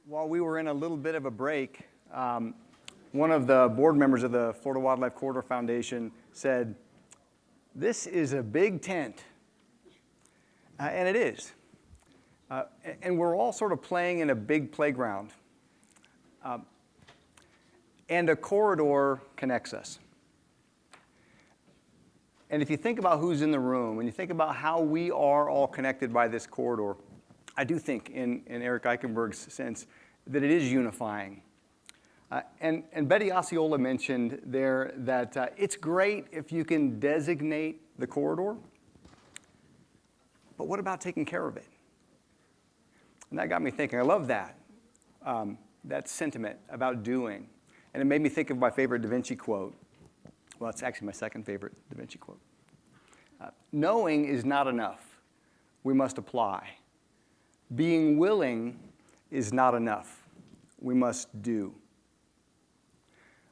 While we were in a little bit of a break, one of the board members of the Florida Wildlife Corridor Foundation said, "This is a big tent." And it is. And we're all sort of playing in a big playground. And a corridor connects us. And if you think about who's in the room, and you think about how we are all connected by this corridor, I do think, in Eric Eichenberg's sense, that it is unifying. And Betty Osceola mentioned there that it's great if you can designate the corridor, but what about taking care of it? And that got me thinking. I love that, that sentiment about doing. And it made me think of my favorite Da Vinci quote. Well, it's actually my second favorite Da Vinci quote. Knowing is not enough. We must apply. Being willing is not enough. We must do.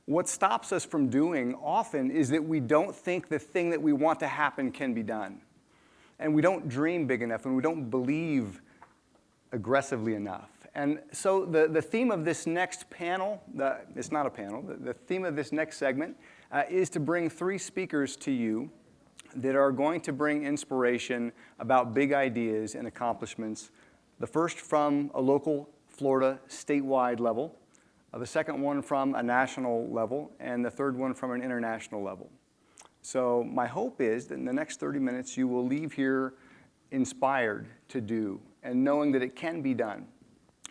What stops us from doing often is that we don't think the thing that we want to happen can be done. And we don't dream big enough, and we don't believe aggressively enough. And so the theme of this next panel, it's not a panel, the theme of this next segment is to bring three speakers to you that are going to bring inspiration about big ideas and accomplishments. The first from a local Florida statewide level, the second one from a national level, and the third one from an international level. So my hope is that in the next 30 minutes you will leave here inspired to do and knowing that it can be done.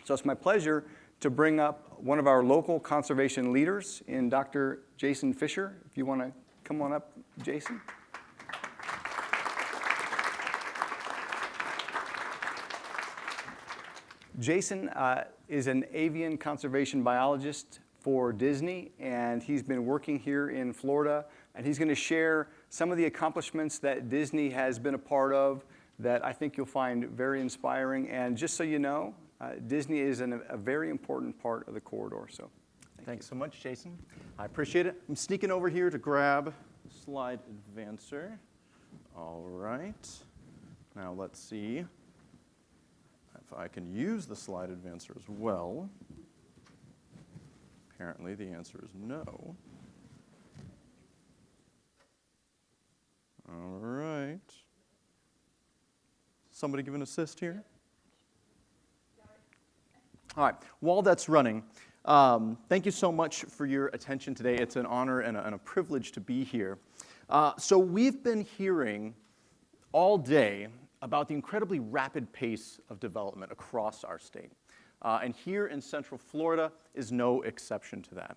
So it's my pleasure to bring up one of our local conservation leaders in Dr. Jason Fischer. If you want to come on up, Jason. Jason is an avian conservation biologist for Disney, and he's been working here in Florida, and he's going to share some of the accomplishments that Disney has been a part of that I think you'll find very inspiring. And just so you know, Disney is a very important part of the corridor. So, thanks so much, Jason. I appreciate it. I'm sneaking over here to grab slide advancer. All right. Now let's see if I can use the slide advancer as well. Apparently the answer is no. All right. Somebody give an assist here? All right. While that's running, thank you so much for your attention today. It's an honor and a privilege to be here. So we've been hearing all day about the incredibly rapid pace of development across our state. And here in Central Florida is no exception to that.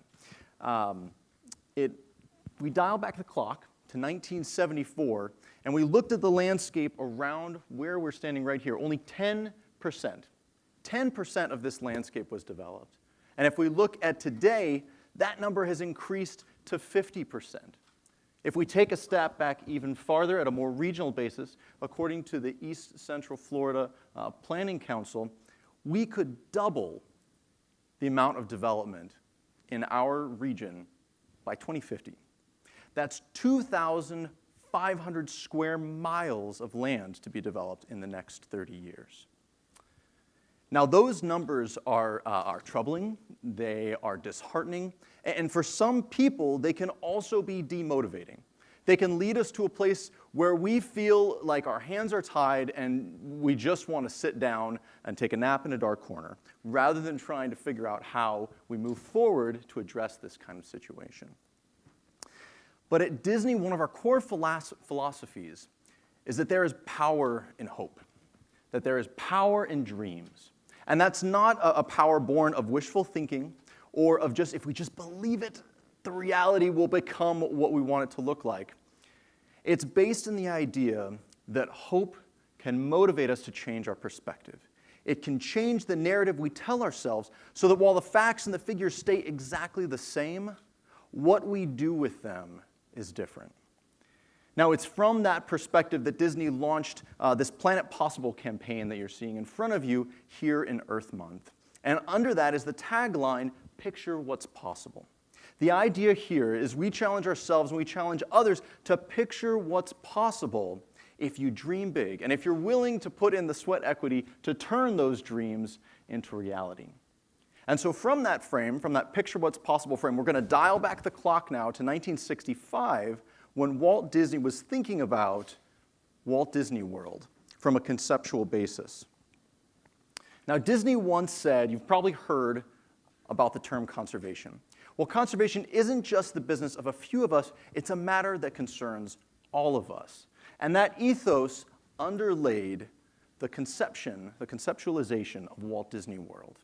We dial back the clock to 1974, and we looked at the landscape around where we're standing right here. Only 10% of this landscape was developed. And if we look at today, that number has increased to 50%. If we take a step back even farther at a more regional basis, according to the East Central Florida Planning Council, we could double the amount of development in our region by 2050. That's 2,500 square miles of land to be developed in the next 30 years. Now, those numbers are troubling, they are disheartening, and for some people, they can also be demotivating. They can lead us to a place where we feel like our hands are tied and we just want to sit down and take a nap in a dark corner, rather than trying to figure out how we move forward to address this kind of situation. But at Disney, one of our core philosophies is that there is power in hope, that there is power in dreams. And that's not a power born of wishful thinking or of just, if we just believe it, the reality will become what we want it to look like. It's based in the idea that hope can motivate us to change our perspective. It can change the narrative we tell ourselves so that while the facts and the figures stay exactly the same, what we do with them is different. Now, it's from that perspective that Disney launched this Planet Possible campaign that you're seeing in front of you here in Earth Month. And under that is the tagline, "Picture what's possible." The idea here is we challenge ourselves and we challenge others to picture what's possible if you dream big and if you're willing to put in the sweat equity to turn those dreams into reality. And so from that frame, from that picture what's possible frame, we're going to dial back the clock now to 1965, when Walt Disney was thinking about Walt Disney World from a conceptual basis. Now, Disney once said, you've probably heard about the term conservation. Well, conservation isn't just the business of a few of us, it's a matter that concerns all of us. And that ethos underlaid the conceptualization of Walt Disney World.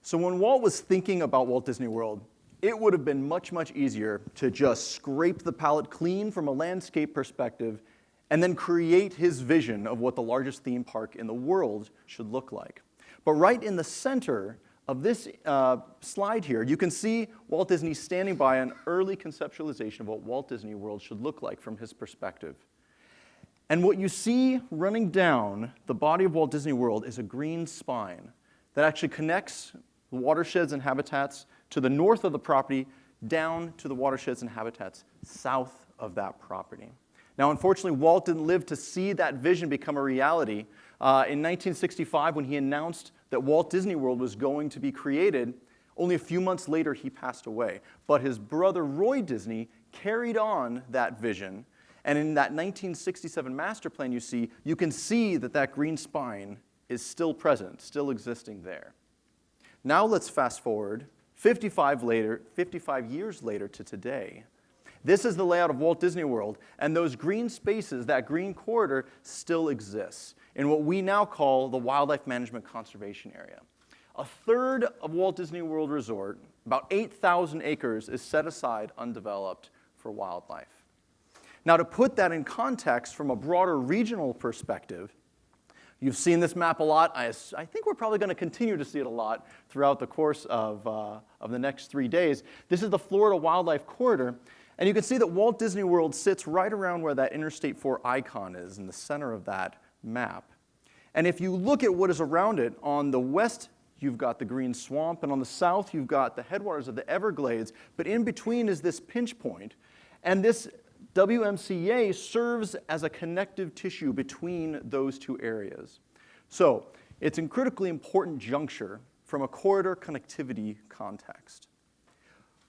So when Walt was thinking about Walt Disney World, it would have been much, much easier to just scrape the palette clean from a landscape perspective and then create his vision of what the largest theme park in the world should look like. But right in the center of this slide here, you can see Walt Disney standing by an early conceptualization of what Walt Disney World should look like from his perspective. And what you see running down the body of Walt Disney World is a green spine that actually connects the watersheds and habitats to the north of the property down to the watersheds and habitats south of that property. Now, unfortunately, Walt didn't live to see that vision become a reality. In 1965, when he announced that Walt Disney World was going to be created, only a few months later, he passed away. But his brother, Roy Disney, carried on that vision. And in that 1967 master plan you can see that that green spine is still present, still existing there. Now let's fast forward 55 years later to today. This is the layout of Walt Disney World, and those green spaces, that green corridor, still exists in what we now call the Wildlife Management Conservation Area. A third of Walt Disney World Resort, about 8,000 acres, is set aside undeveloped for wildlife. Now, to put that in context from a broader regional perspective, you've seen this map a lot. I think we're probably going to continue to see it a lot throughout the course of the next 3 days. This is the Florida Wildlife Corridor, and you can see that Walt Disney World sits right around where that Interstate 4 icon is in the center of that map. And if you look at what is around it, on the west, you've got the green swamp, and on the south, you've got the headwaters of the Everglades, but in between is this pinch point, and this WMCA serves as a connective tissue between those two areas. So it's a critically important juncture from a corridor connectivity context.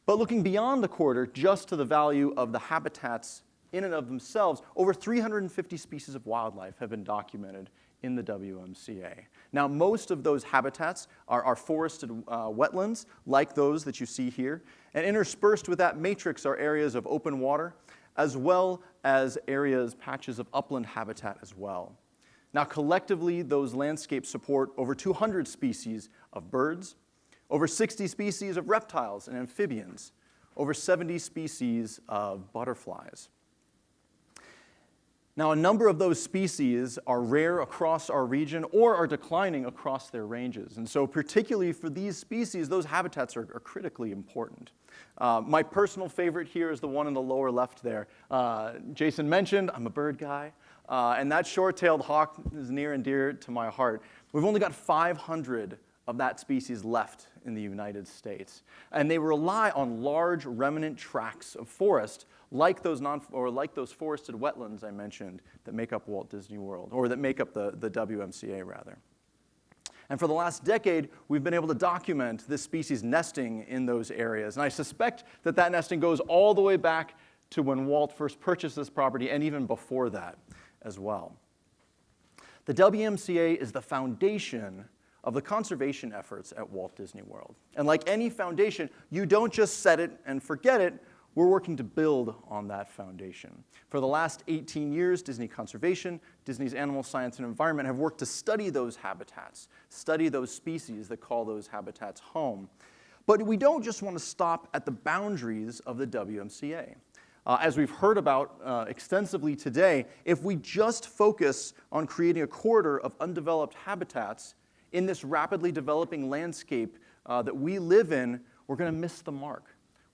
But looking beyond the corridor, just to the value of the habitats in and of themselves, over 350 species of wildlife have been documented in the WMCA. Now, most of those habitats are forested wetlands, like those that you see here, and interspersed with that matrix are areas of open water, as well as areas, patches of upland habitat as well. Now, collectively, those landscapes support over 200 species of birds, over 60 species of reptiles and amphibians, over 70 species of butterflies. Now, a number of those species are rare across our region or are declining across their ranges. And so particularly for these species, those habitats are critically important. My personal favorite here is the one in the lower left there. Jason mentioned, I'm a bird guy, and that short-tailed hawk is near and dear to my heart. We've only got 500 of that species left in the United States. And they rely on large remnant tracts of forest like those forested wetlands I mentioned that make up Walt Disney World, or that make up the WMCA rather. And for the last decade, we've been able to document this species nesting in those areas. And I suspect that that nesting goes all the way back to when Walt first purchased this property and even before that as well. The WMCA is the foundation of the conservation efforts at Walt Disney World. And like any foundation, you don't just set it and forget it. We're working to build on that foundation. For the last 18 years, Disney Conservation, Disney's Animal Science and Environment have worked to study those habitats, study those species that call those habitats home. But we don't just want to stop at the boundaries of the WMCA. As we've heard about extensively today, if we just focus on creating a corridor of undeveloped habitats in this rapidly developing landscape that we live in, we're going to miss the mark.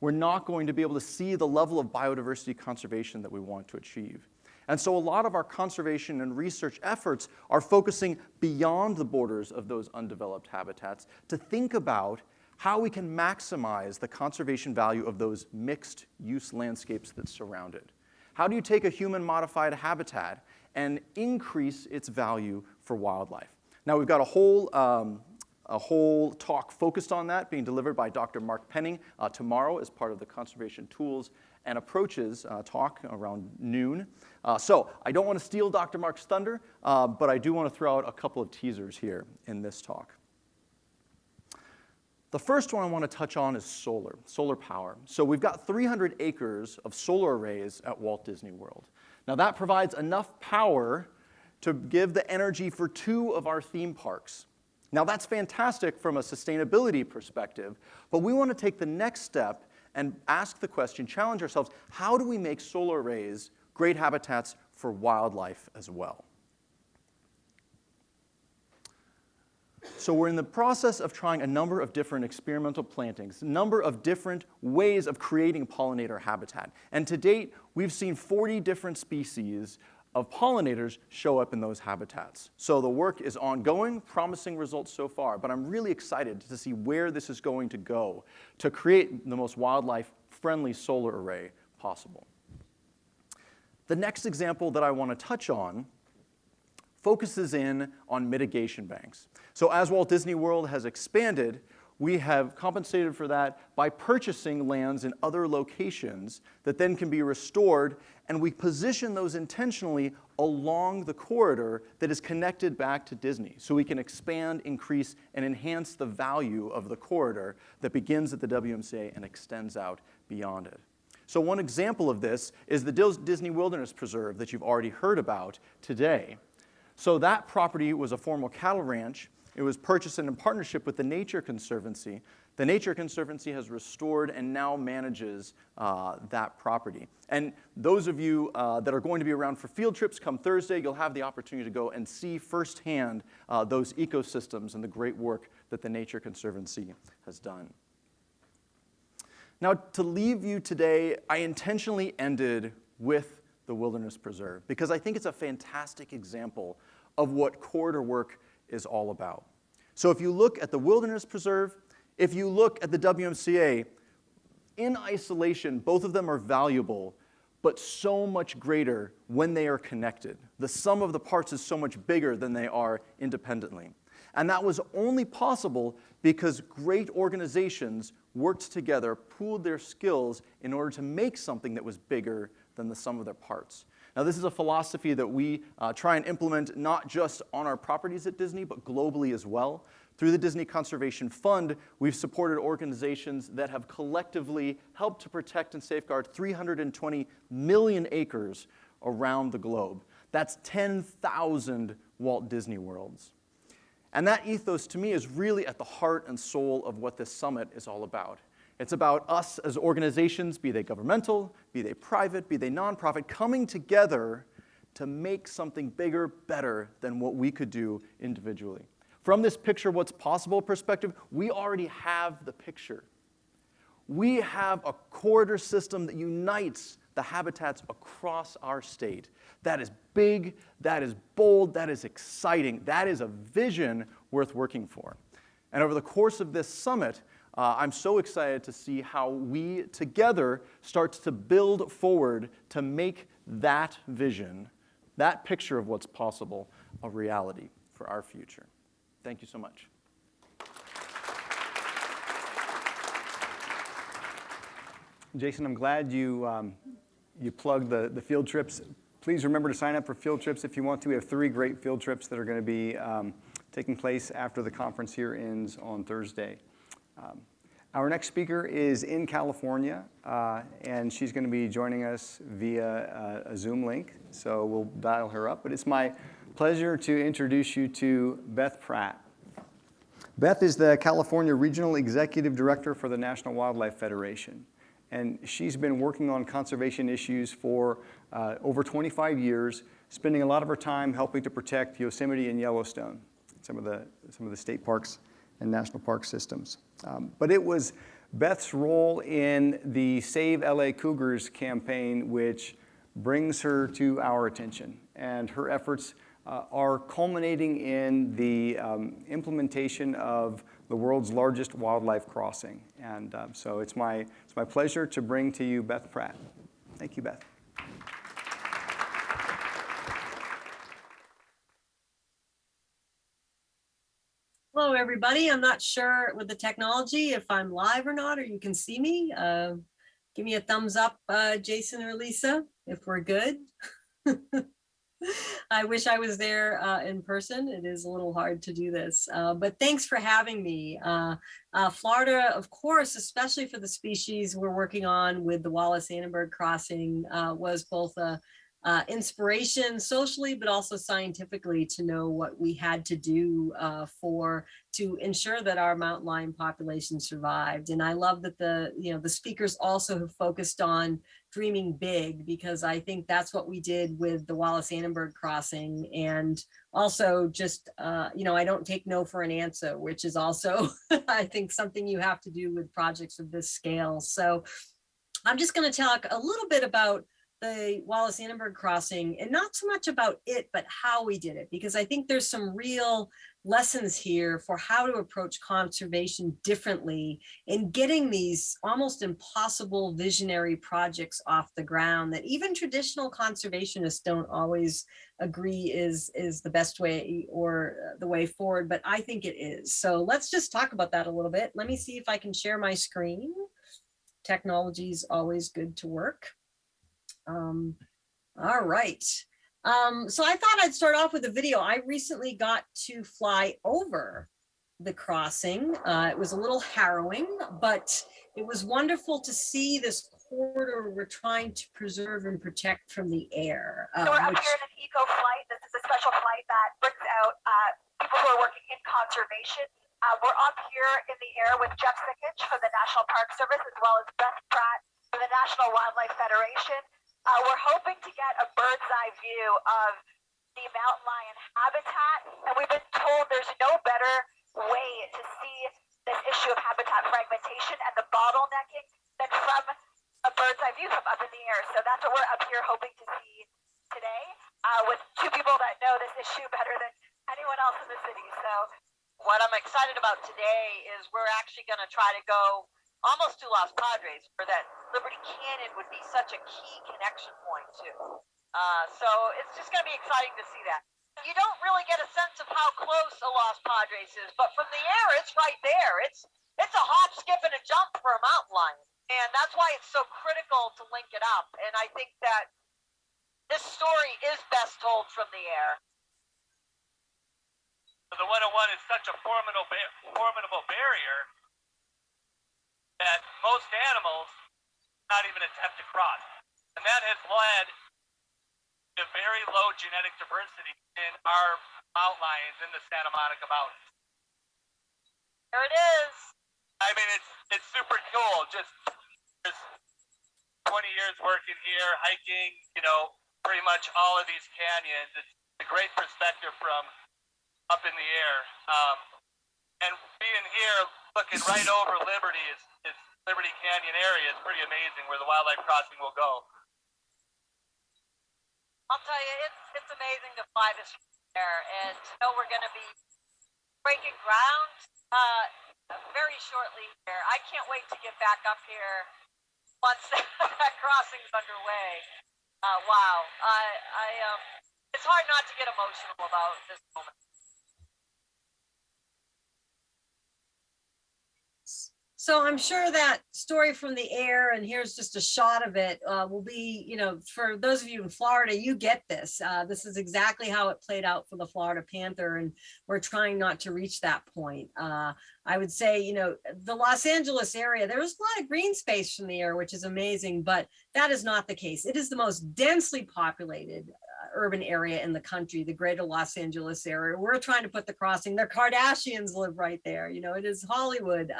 We're not going to be able to see the level of biodiversity conservation that we want to achieve. And so a lot of our conservation and research efforts are focusing beyond the borders of those undeveloped habitats to think about how we can maximize the conservation value of those mixed-use landscapes that surround it. How do you take a human-modified habitat and increase its value for wildlife? Now, we've got a whole a whole talk focused on that being delivered by Dr. Mark Penning tomorrow as part of the Conservation Tools and Approaches talk around noon. So I don't want to steal Dr. Mark's thunder, but I do want to throw out a couple of teasers here in this talk. The first one I want to touch on is solar power. So we've got 300 acres of solar arrays at Walt Disney World. Now that provides enough power to give the energy for 2 of our theme parks. Now that's fantastic from a sustainability perspective, but we want to take the next step and ask the question, challenge ourselves, how do we make solar arrays great habitats for wildlife as well? So we're in the process of trying a number of different experimental plantings, a number of different ways of creating pollinator habitat. And to date, we've seen 40 different species of pollinators show up in those habitats. So the work is ongoing, promising results so far, but I'm really excited to see where this is going to go to create the most wildlife-friendly solar array possible. The next example that I want to touch on focuses in on mitigation banks. So as Walt Disney World has expanded, we have compensated for that by purchasing lands in other locations that then can be restored, and we position those intentionally along the corridor that is connected back to Disney, so we can expand, increase, and enhance the value of the corridor that begins at the WMCA and extends out beyond it. So one example of this is the Disney Wilderness Preserve that you've already heard about today. So that property was a former cattle ranch. It was purchased in partnership with the Nature Conservancy. The Nature Conservancy has restored and now manages that property. And those of you that are going to be around for field trips come Thursday, you'll have the opportunity to go and see firsthand those ecosystems and the great work that the Nature Conservancy has done. Now, to leave you today, I intentionally ended with the Wilderness Preserve because I think it's a fantastic example of what corridor work is all about. So if you look at the Wilderness Preserve, if you look at the WMCA, in isolation, both of them are valuable, but so much greater when they are connected. The sum of the parts is so much bigger than they are independently. And that was only possible because great organizations worked together, pooled their skills in order to make something that was bigger than the sum of their parts. Now, this is a philosophy that we try and implement not just on our properties at Disney, but globally as well. Through the Disney Conservation Fund, we've supported organizations that have collectively helped to protect and safeguard 320 million acres around the globe. That's 10,000 Walt Disney Worlds. And that ethos, to me, is really at the heart and soul of what this summit is all about. It's about us as organizations, be they governmental, be they private, be they nonprofit, coming together to make something bigger, better than what we could do individually. From this picture what's possible perspective, we already have the picture. We have a corridor system that unites the habitats across our state. That is big, that is bold, that is exciting. That is a vision worth working for. And over the course of this summit, I'm so excited to see how we together start to build forward to make that vision, that picture of what's possible, a reality for our future. Thank you so much. Jason, I'm glad you plugged the field trips. Please remember to sign up for field trips if you want to. We have 3 great field trips that are going to be taking place after the conference here ends on Thursday. Our next speaker is in California, and she's going to be joining us via a Zoom link, so we'll dial her up. But it's my pleasure to introduce you to Beth Pratt. Beth is the California Regional Executive Director for the National Wildlife Federation, and she's been working on conservation issues for over 25 years, spending a lot of her time helping to protect Yosemite and Yellowstone, some of the state parks and national park systems. But it was Beth's role in the Save LA Cougars campaign which brings her to our attention. And her efforts are culminating in the implementation of the world's largest wildlife crossing. And so it's my pleasure to bring to you Beth Pratt. Thank you, Beth. Hello, Hello, everybody. I'm not sure with the technology if I'm live or not, or you can see me. Give me a thumbs up, Jason or Lisa, if we're good. I wish I was there in person. It is a little hard to do this, but thanks for having me. Florida, of course, especially for the species we're working on with the Wallace Annenberg crossing, was both a inspiration socially, but also scientifically to know what we had to do to ensure that our mountain lion population survived. And I love that the speakers also have focused on dreaming big, because I think that's what we did with the Wallace Annenberg crossing. And also just, I don't take no for an answer, which is also, I think, something you have to do with projects of this scale. So I'm just going to talk a little bit about the Wallace Annenberg crossing, and not so much about it, but how we did it, because I think there's some real lessons here for how to approach conservation differently in getting these almost impossible visionary projects off the ground that even traditional conservationists don't always agree is the best way or the way forward, but I think it is. So let's just talk about that a little bit. Let me see if I can share my screen. Technology is always good to work. All right. So I thought I'd start off with a video. I recently got to fly over the crossing. It was a little harrowing, but it was wonderful to see this corridor we're trying to preserve and protect from the air. So we're up here in an eco flight. This is a special flight that brings out people who are working in conservation. We're up here in the air with Jeff Sickich from the National Park Service, as well as Beth Pratt from the National Wildlife Federation. We're hoping to get a bird's eye view of the mountain lion habitat, and we've been told there's no better way to see this issue of habitat fragmentation and the bottlenecking than from a bird's eye view from up in the air. So that's what we're up here hoping to see today, with two people that know this issue better than anyone else in the city. So what I'm excited about today is we're actually going to try to go almost to Los Padres, where that Liberty Canyon would be such a key connection point too. So it's just going to be exciting to see that. You don't really get a sense of how close a Los Padres is, but from the air, it's right there. It's a hop, skip, and a jump for a mountain lion, and that's why it's so critical to link it up. And I think that this story is best told from the air. The 101 is such a formidable barrier that most animals not even attempt to cross. And that has led to very low genetic diversity in our mountain lions in the Santa Monica Mountains. There it is. I mean, it's super cool. Just 20 years working here, hiking, pretty much all of these canyons. It's a great perspective from up in the air. And being here, looking right over Liberty is Liberty Canyon area is pretty amazing, where the wildlife crossing will go. I'll tell you, it's amazing to fly this air, and to know we're going to be breaking ground very shortly here. I can't wait to get back up here once that crossing's underway. Wow, it's hard not to get emotional about this moment. So I'm sure that story from the air, and here's just a shot of it, will be, for those of you in Florida, you get this. This is exactly how it played out for the Florida panther, and we're trying not to reach that point. I would say, the Los Angeles area, there was a lot of green space from the air, which is amazing, but that is not the case. It is the most densely populated urban area in the country, the greater Los Angeles area. We're trying to put the crossing. The Kardashians live right there. It is Hollywood.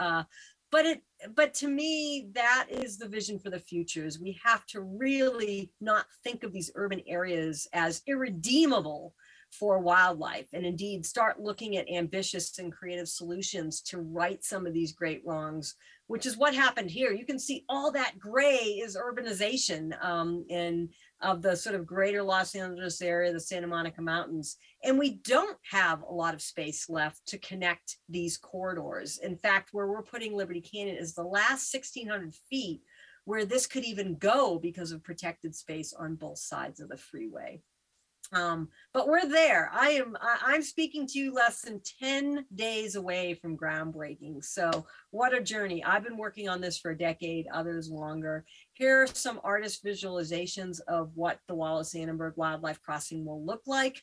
But to me, that is the vision for the future. Is we have to really not think of these urban areas as irredeemable for wildlife, and indeed start looking at ambitious and creative solutions to right some of these great wrongs, which is what happened here. You can see all that gray is urbanization of the sort of greater Los Angeles area, the Santa Monica Mountains. And we don't have a lot of space left to connect these corridors. In fact, where we're putting Liberty Canyon is the last 1,600 feet where this could even go because of protected space on both sides of the freeway. But we're there. I'm speaking to you less than 10 days away from groundbreaking. So what a journey. I've been working on this for a decade, others longer. Here are some artist visualizations of what the Wallace Annenberg Wildlife Crossing will look like.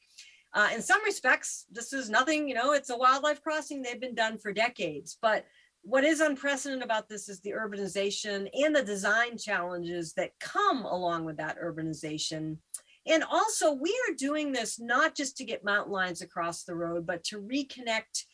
In some respects, this is nothing, it's a wildlife crossing. They've been done for decades. But what is unprecedented about this is the urbanization and the design challenges that come along with that urbanization. And also, we are doing this not just to get mountain lions across the road, but to reconnect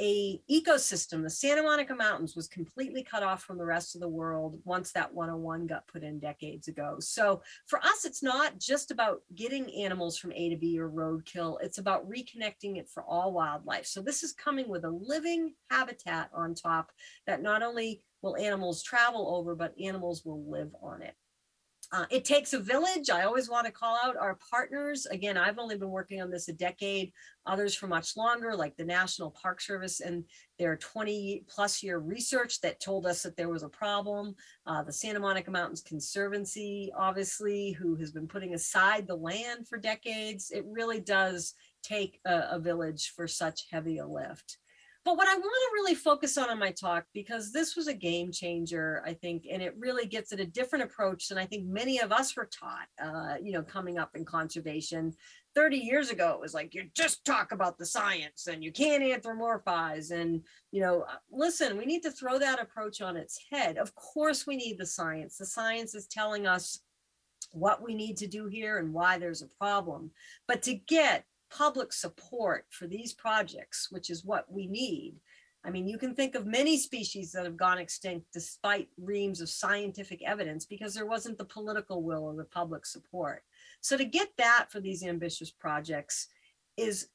a ecosystem. The Santa Monica Mountains was completely cut off from the rest of the world once that 101 got put in decades ago. So for us, it's not just about getting animals from A to B or roadkill. It's about reconnecting it for all wildlife. So this is coming with a living habitat on top that not only will animals travel over, but animals will live on it. It takes a village. I always want to call out our partners. Again, I've only been working on this a decade, others for much longer, like the National Park Service and their 20+ year research that told us that there was a problem. The Santa Monica Mountains Conservancy, obviously, who has been putting aside the land for decades. It really does take a village for such heavy a lift. But what I want to really focus on in my talk, because this was a game changer, I think, and it really gets at a different approach than I think many of us were taught, coming up in conservation. 30 years ago, it was like, you just talk about the science and you can't anthropomorphize. And, listen, we need to throw that approach on its head. Of course, we need the science. The science is telling us what we need to do here and why there's a problem. But to get public support for these projects, which is what we need. I mean, you can think of many species that have gone extinct despite reams of scientific evidence because there wasn't the political will or the public support. So to get that for these ambitious projects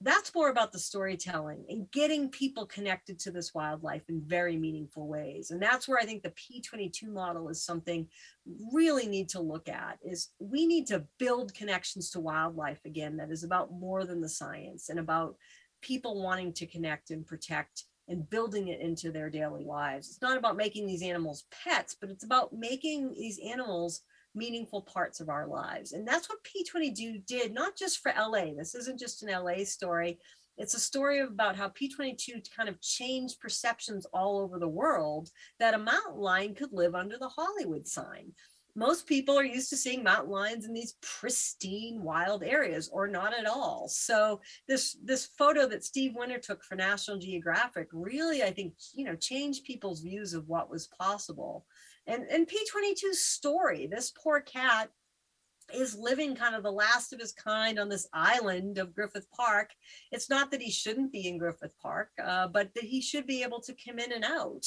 that's more about the storytelling and getting people connected to this wildlife in very meaningful ways. And that's where I think the P22 model is something really need to look at, is we need to build connections to wildlife again that is about more than the science and about people wanting to connect and protect and building it into their daily lives. It's not about making these animals pets, but it's about making these animals meaningful parts of our lives. And that's what P22 did, not just for LA. This isn't just an LA story. It's a story about how P22 kind of changed perceptions all over the world that a mountain lion could live under the Hollywood sign. Most people are used to seeing mountain lions in these pristine wild areas or not at all. So this photo that Steve Winter took for National Geographic really, I think, changed people's views of what was possible. And P22's story, this poor cat is living kind of the last of his kind on this island of Griffith Park. It's not that he shouldn't be in Griffith Park, but that he should be able to come in and out.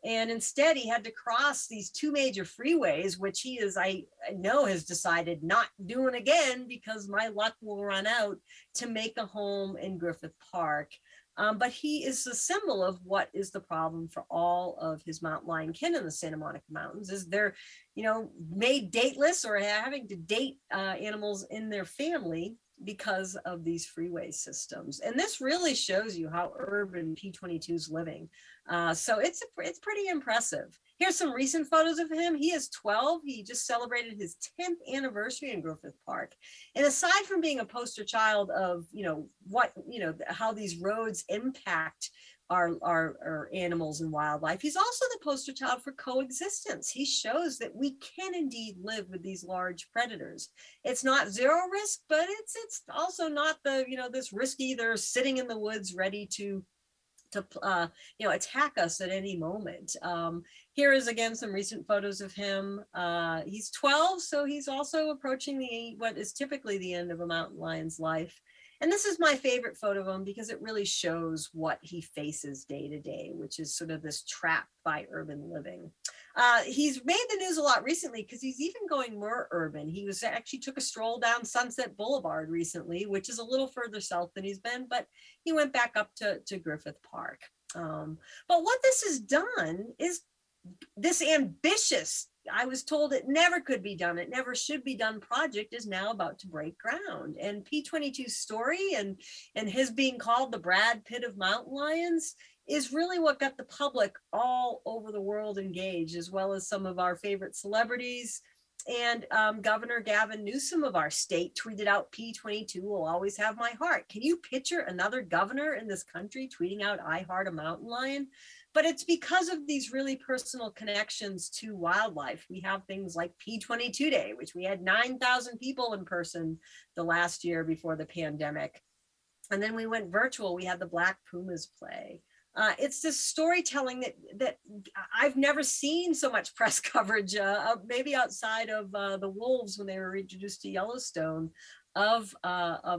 And instead, he had to cross these two major freeways, which he I know has decided not doing again because my luck will run out, to make a home in Griffith Park. But he is a symbol of what is the problem for all of his mountain lion kin in the Santa Monica Mountains, is they're, made dateless or having to date animals in their family because of these freeway systems. And this really shows you how urban P22 is living. So it's pretty impressive. Here's some recent photos of him. He is 12. He just celebrated his 10th anniversary in Griffith Park. And aside from being a poster child of, how these roads impact our animals and wildlife, he's also the poster child for coexistence. He shows that we can indeed live with these large predators. It's not zero risk, but it's also not this risky, they're sitting in the woods ready to attack us at any moment. Here is again some recent photos of him. He's 12, so he's also approaching what is typically the end of a mountain lion's life. And this is my favorite photo of him because it really shows what he faces day to day, which is sort of this trap by urban living. He's made the news a lot recently because he's even going more urban. He actually took a stroll down Sunset Boulevard recently, which is a little further south than he's been, but he went back up to Griffith Park. But what this has done is this ambitious, I was told it never could be done, it never should be done project is now about to break ground. And P22's story and his being called the Brad Pitt of mountain lions is really what got the public all over the world engaged, as well as some of our favorite celebrities And Governor Gavin Newsom of our state tweeted out, P22 will always have my heart. Can you picture another governor in this country tweeting out, I heart a mountain lion? But it's because of these really personal connections to wildlife. We have things like P22 Day, which we had 9,000 people in person the last year before the pandemic. And then we went virtual. We had the Black Pumas play. It's this storytelling that I've never seen so much press coverage, maybe outside of the wolves when they were introduced to Yellowstone, of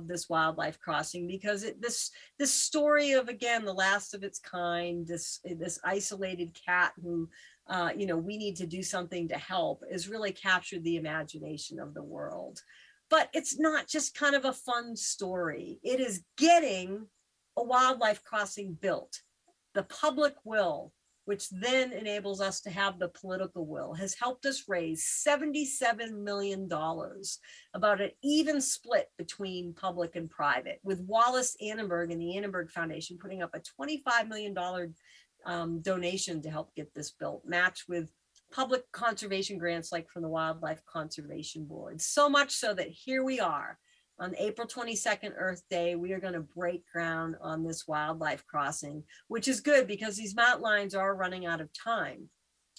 this wildlife crossing, because this story of, again, the last of its kind, this isolated cat who we need to do something to help, has really captured the imagination of the world. But it's not just kind of a fun story. It is getting a wildlife crossing built. The public will, which then enables us to have the political will, has helped us raise $77 million, about an even split between public and private, with Wallace Annenberg and the Annenberg Foundation putting up a $25 million donation to help get this built, matched with public conservation grants like from the Wildlife Conservation Board. So much so that here we are on April 22nd, Earth Day. We are going to break ground on this wildlife crossing, which is good because these mountain lions are running out of time.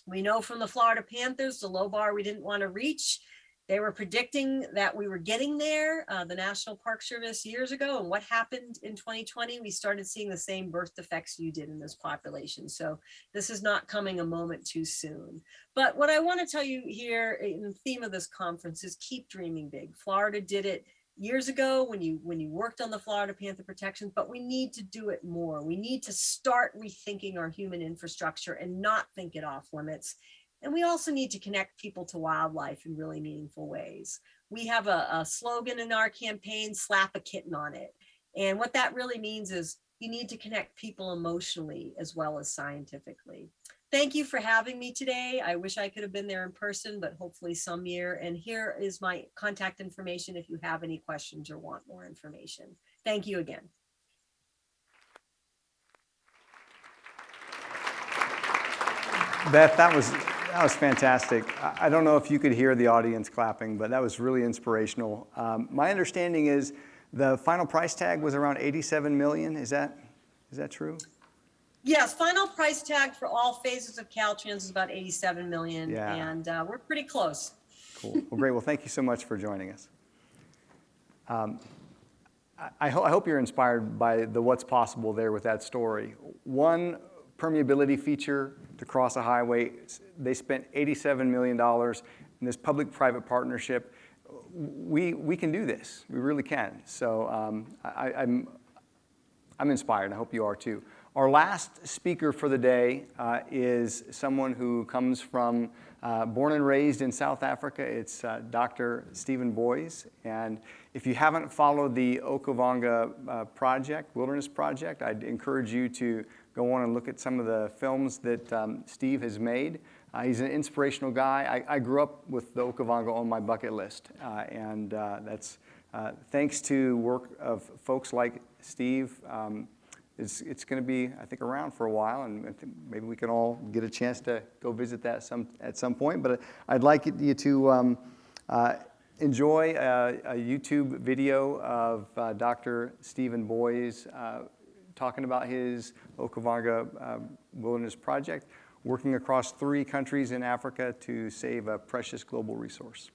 We know from the Florida Panthers, the low bar we didn't want to reach. They were predicting that we were getting there, the National Park Service, years ago. And what happened in 2020? We started seeing the same birth defects you did in this population. So this is not coming a moment too soon. But what I want to tell you here in the theme of this conference is keep dreaming big. Florida did it years ago when you worked on the Florida Panther protections, but we need to do it more. We need to start rethinking our human infrastructure and not think it off limits. And we also need to connect people to wildlife in really meaningful ways. We have a slogan in our campaign, slap a kitten on it. And what that really means is you need to connect people emotionally as well as scientifically. Thank you for having me today. I wish I could have been there in person, but hopefully some year. And here is my contact information if you have any questions or want more information. Thank you again. Beth, that was fantastic. I don't know if you could hear the audience clapping, but that was really inspirational. My understanding is the final price tag was around $87 million. Is that true? Yes, final price tag for all phases of Caltrans is about $87 million, yeah. And we're pretty close. Cool. Well, great. Well, thank you so much for joining us. I hope you're inspired by the what's possible there with that story. One permeability feature to cross a highway, they spent $87 million in this public-private partnership. We can do this. We really can. So I'm inspired. I hope you are too. Our last speaker for the day is someone who comes from, born and raised in South Africa. It's Dr. Stephen Boys. And if you haven't followed the Okavango project, Wilderness Project, I'd encourage you to go on and look at some of the films that Steve has made. He's an inspirational guy. I grew up with the Okavango on my bucket list. And that's thanks to work of folks like Steve. It's going to be, I think, around for a while, and maybe we can all get a chance to go visit that at some point. But I'd like you to enjoy a YouTube video of Dr. Stephen Boys talking about his Okavango Wilderness Project, working across 3 countries in Africa to save a precious global resource.